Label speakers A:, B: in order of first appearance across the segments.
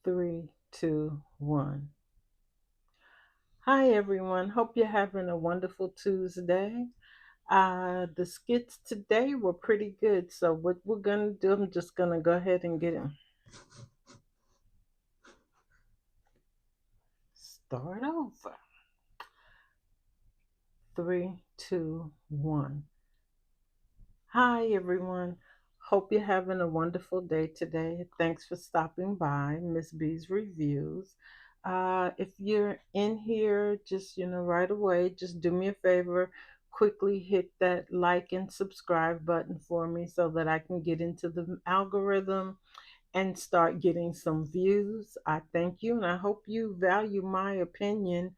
A: Three, two, one. Hi, everyone. Hope you're having a wonderful Tuesday. The skits today were pretty good. So, what we're going to do, I'm just going to go ahead and get it. Start over. Three, two, one. Hi, everyone. Hope you're having a wonderful day today. Thanks for stopping by Miss B's Reviews. If you're in here, just right away, just do me a favor, quickly hit that like and subscribe button for me so that I can get into the algorithm and start getting some views. I thank you and I hope you value my opinion.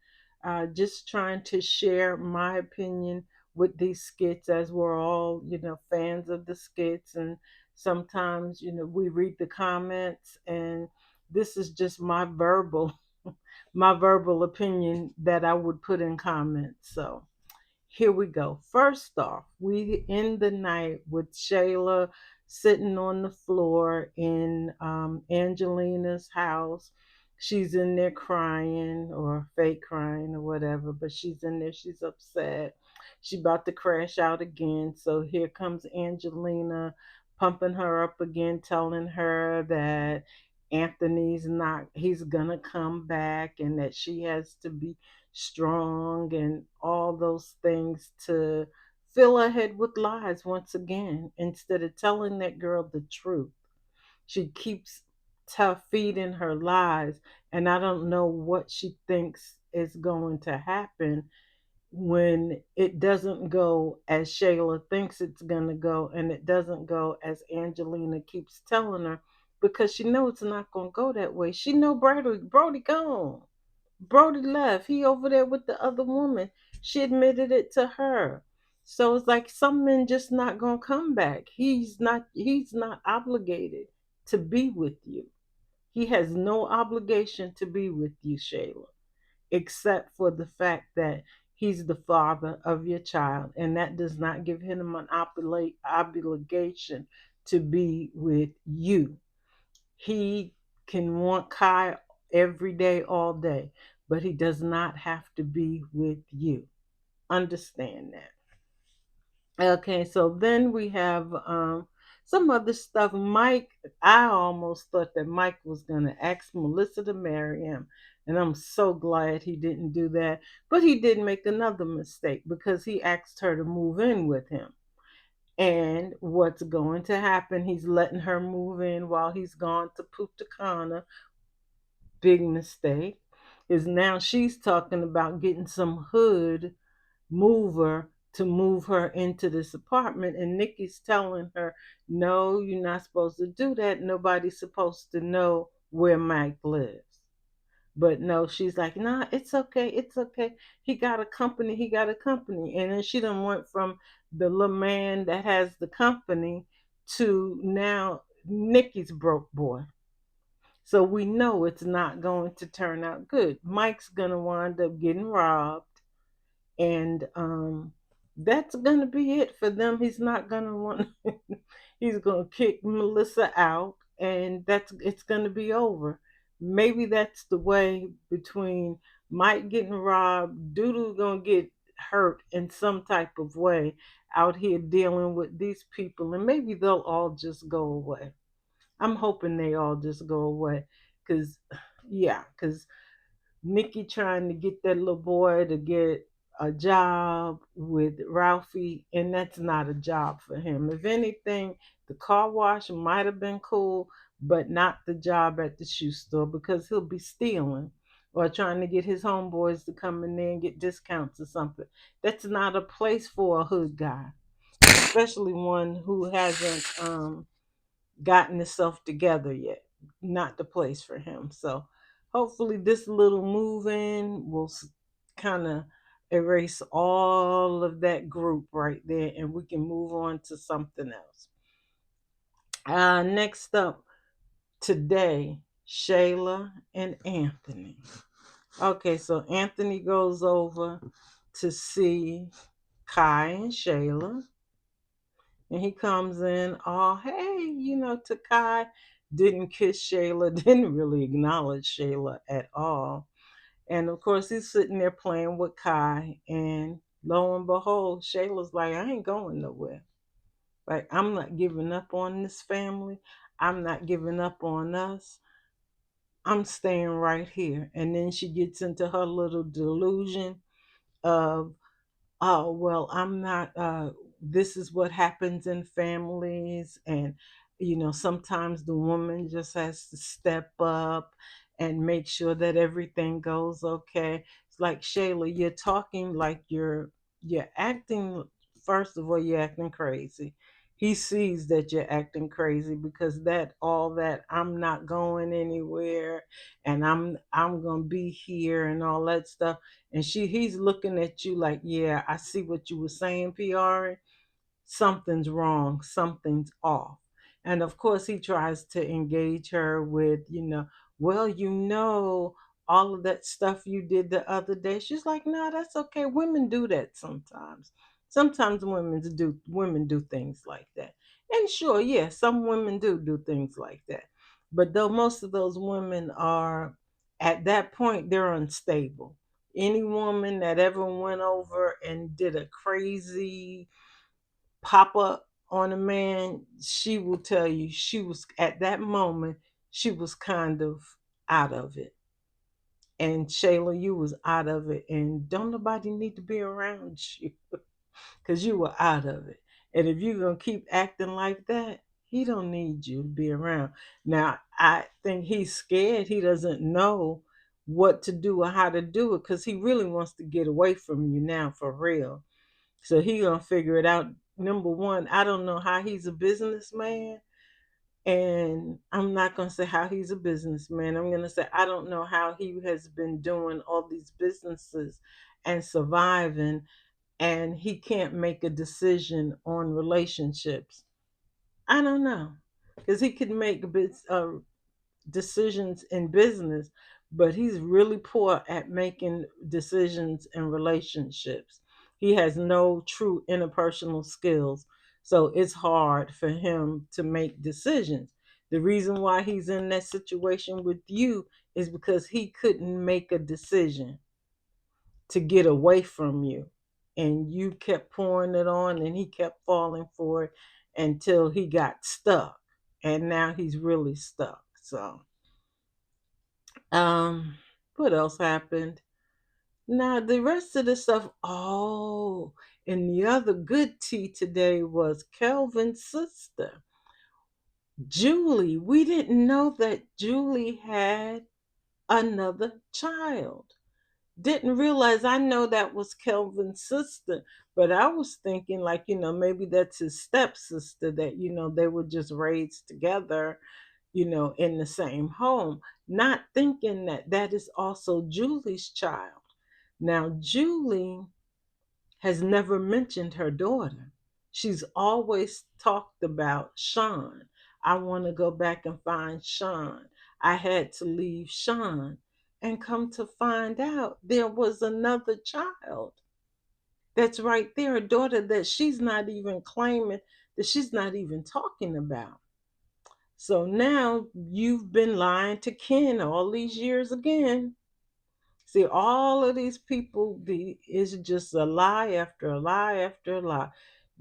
A: Just trying to share my opinion with these skits as we're all, fans of the skits. And sometimes, we read the comments and this is just my verbal, my verbal opinion that I would put in comments. So here we go. First off, we end the night with Shayla sitting on the floor in Angelina's house. She's in there crying or fake crying or whatever, but she's in there. She's upset. She's about to crash out again. So here comes Angelina pumping her up again, telling her that Anthony's not, he's gonna come back and that she has to be strong and all those things to fill her head with lies once again instead of telling that girl the truth. She keeps feeding her lies, and I don't know what she thinks is going to happen when it doesn't go as Shayla thinks it's going to go and it doesn't go as Angelina keeps telling her because she knows it's not going to go that way. She know Brody gone. Brody left. He over there with the other woman. She admitted it to her. So it's like some men just not gonna come back. He's not obligated to be with you. He has no obligation to be with you, Shayla, except for the fact that he's the father of your child, and that does not give him an obligation to be with you. He can want Kai every day, all day, but he does not have to be with you. Understand that. Okay, so then we have some other stuff. Mike, I almost thought that Mike was going to ask Melissa to marry him. And I'm so glad he didn't do that. But he did make another mistake because he asked her to move in with him. And what's going to happen? He's letting her move in while he's gone to Punta Cana. Big mistake. Is now she's talking about getting some hood mover to move her into this apartment. And Nikki's telling her, no, you're not supposed to do that. Nobody's supposed to know where Mike lives. But no, she's like, nah, it's okay, it's okay. He got a company. And then she done went from the little man that has the company to now Nikki's broke boy. So we know it's not going to turn out good. Mike's gonna wind up getting robbed, and that's gonna be it for them. He's not gonna want. He's gonna kick Melissa out, and that's it's gonna be over. Maybe that's the way between Mike getting robbed, Doodoo gonna get hurt in some type of way out here dealing with these people, and maybe they'll all just go away. I'm hoping they all just go away, cause yeah, cause Nikki trying to get that little boy to get a job with Ralphie, and that's not a job for him. If anything, the car wash might have been cool, but not the job at the shoe store because he'll be stealing or trying to get his homeboys to come in there and get discounts or something. That's not a place for a hood guy, especially one who hasn't gotten himself together yet. Not the place for him. So hopefully this little move in will kind of erase all of that group right there and we can move on to something else. Next up today, Shayla and Anthony. Okay, so Anthony goes over to see Kai and Shayla. And he comes in all, hey, to Kai. didn't kiss Shayla, didn't really acknowledge Shayla at all. And of course, he's sitting there playing with Kai, and lo and behold, Shayla's like, I ain't going nowhere. Like, I'm not giving up on this family. I'm not giving up on us. I'm staying right here. And then she gets into her little delusion of, oh well, I'm not this is what happens in families, and sometimes the woman just has to step up and make sure that everything goes okay. It's like, Shayla, you're talking like you're acting. First of all, you're acting crazy. He sees that you're acting crazy, because that all that I'm not going anywhere, and I'm gonna be here and all that stuff. And he's looking at you like, yeah, I see what you were saying, PR. Something's wrong, something's off. And of course, he tries to engage her with, well, all of that stuff you did the other day. She's like, no, that's okay. Women do that sometimes. Sometimes women do things like that. And sure, yeah, some women do things like that. But though most of those women are, at that point, they're unstable. Any woman that ever went over and did a crazy pop up on a man, she will tell you she was, at that moment, she was kind of out of it. And Shayla, you was out of it, and don't nobody need to be around you because you were out of it. And if you're gonna keep acting like that, he don't need you to be around. Now, I think he's scared. He doesn't know what to do or how to do it, because he really wants to get away from you now, for real. So he gonna figure it out. Number one, I don't know how he's a businessman, and I'm not gonna say how he's a businessman. I'm gonna say I don't know how he has been doing all these businesses and surviving, and he can't make a decision on relationships. I don't know, because he could make decisions in business, but he's really poor at making decisions in relationships. He has no true interpersonal skills, so it's hard for him to make decisions. The reason why he's in that situation with you is because he couldn't make a decision to get away from you. And you kept pouring it on, and he kept falling for it until he got stuck. And now he's really stuck. So, um, what else happened? Now the rest of the stuff. Oh, and the other good tea today was Kelvin's sister, Julie. We didn't know that Julie had another child. Didn't realize. I know that was Kelvin's sister, but I was thinking, like, maybe that's his stepsister, that they were just raised together, in the same home, not thinking that that is also Julie's child. Now, Julie has never mentioned her daughter. She's always talked about Sean. I want to go back and find Sean. I had to leave Sean. And come to find out, there was another child that's right there, a daughter that she's not even claiming, that she's not even talking about. So now you've been lying to Ken all these years again. See, all of these people, is just a lie after a lie after a lie.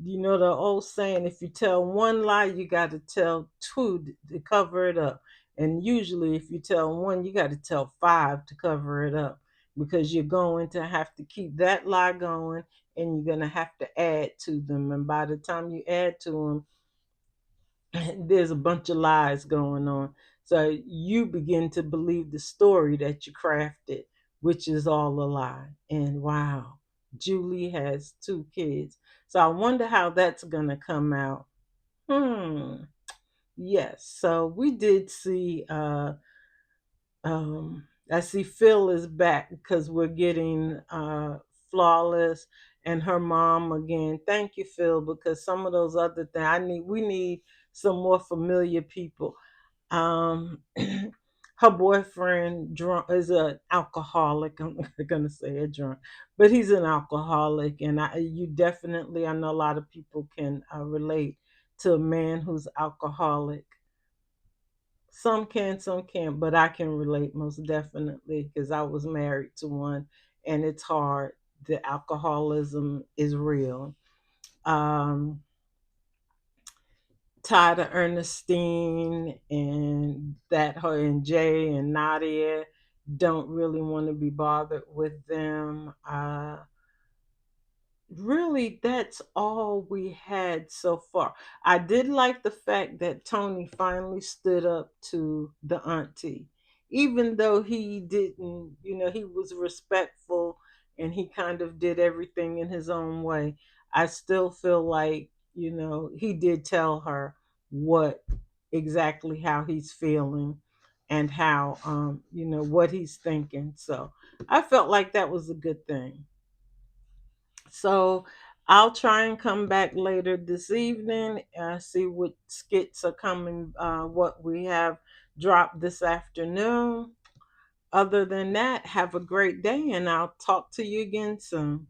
A: You know the old saying, if you tell one lie, you got to tell two to cover it up. And usually, if you tell one, you got to tell five to cover it up, because you're going to have to keep that lie going, and you're going to have to add to them. And by the time you add to them, there's a bunch of lies going on. So you begin to believe the story that you crafted, which is all a lie. And wow, Julie has two kids. So I wonder how that's going to come out. Hmm. Yes. So we did see, I see Phil is back, because we're getting Flawless and her mom again. Thank you, Phil, because some of those other things, we need some more familiar people. Her boyfriend drunk is an alcoholic. I'm not gonna say a drunk, but he's an alcoholic, and you definitely, I know a lot of people can relate to a man who's alcoholic. Some can, some can't, but I can relate most definitely because I was married to one, and it's hard. The alcoholism is real. Um, Tyler Ernestine and that her and Jay and Nadia don't really want to be bothered with them. Really, that's all we had so far. I did like the fact that Tony finally stood up to the auntie, even though he didn't, he was respectful and he kind of did everything in his own way. I still feel like, he did tell her what exactly how he's feeling and how, what he's thinking. So I felt like that was a good thing. So I'll try and come back later this evening, see what skits are coming, what we have dropped this afternoon. Other than that, have a great day and I'll talk to you again soon.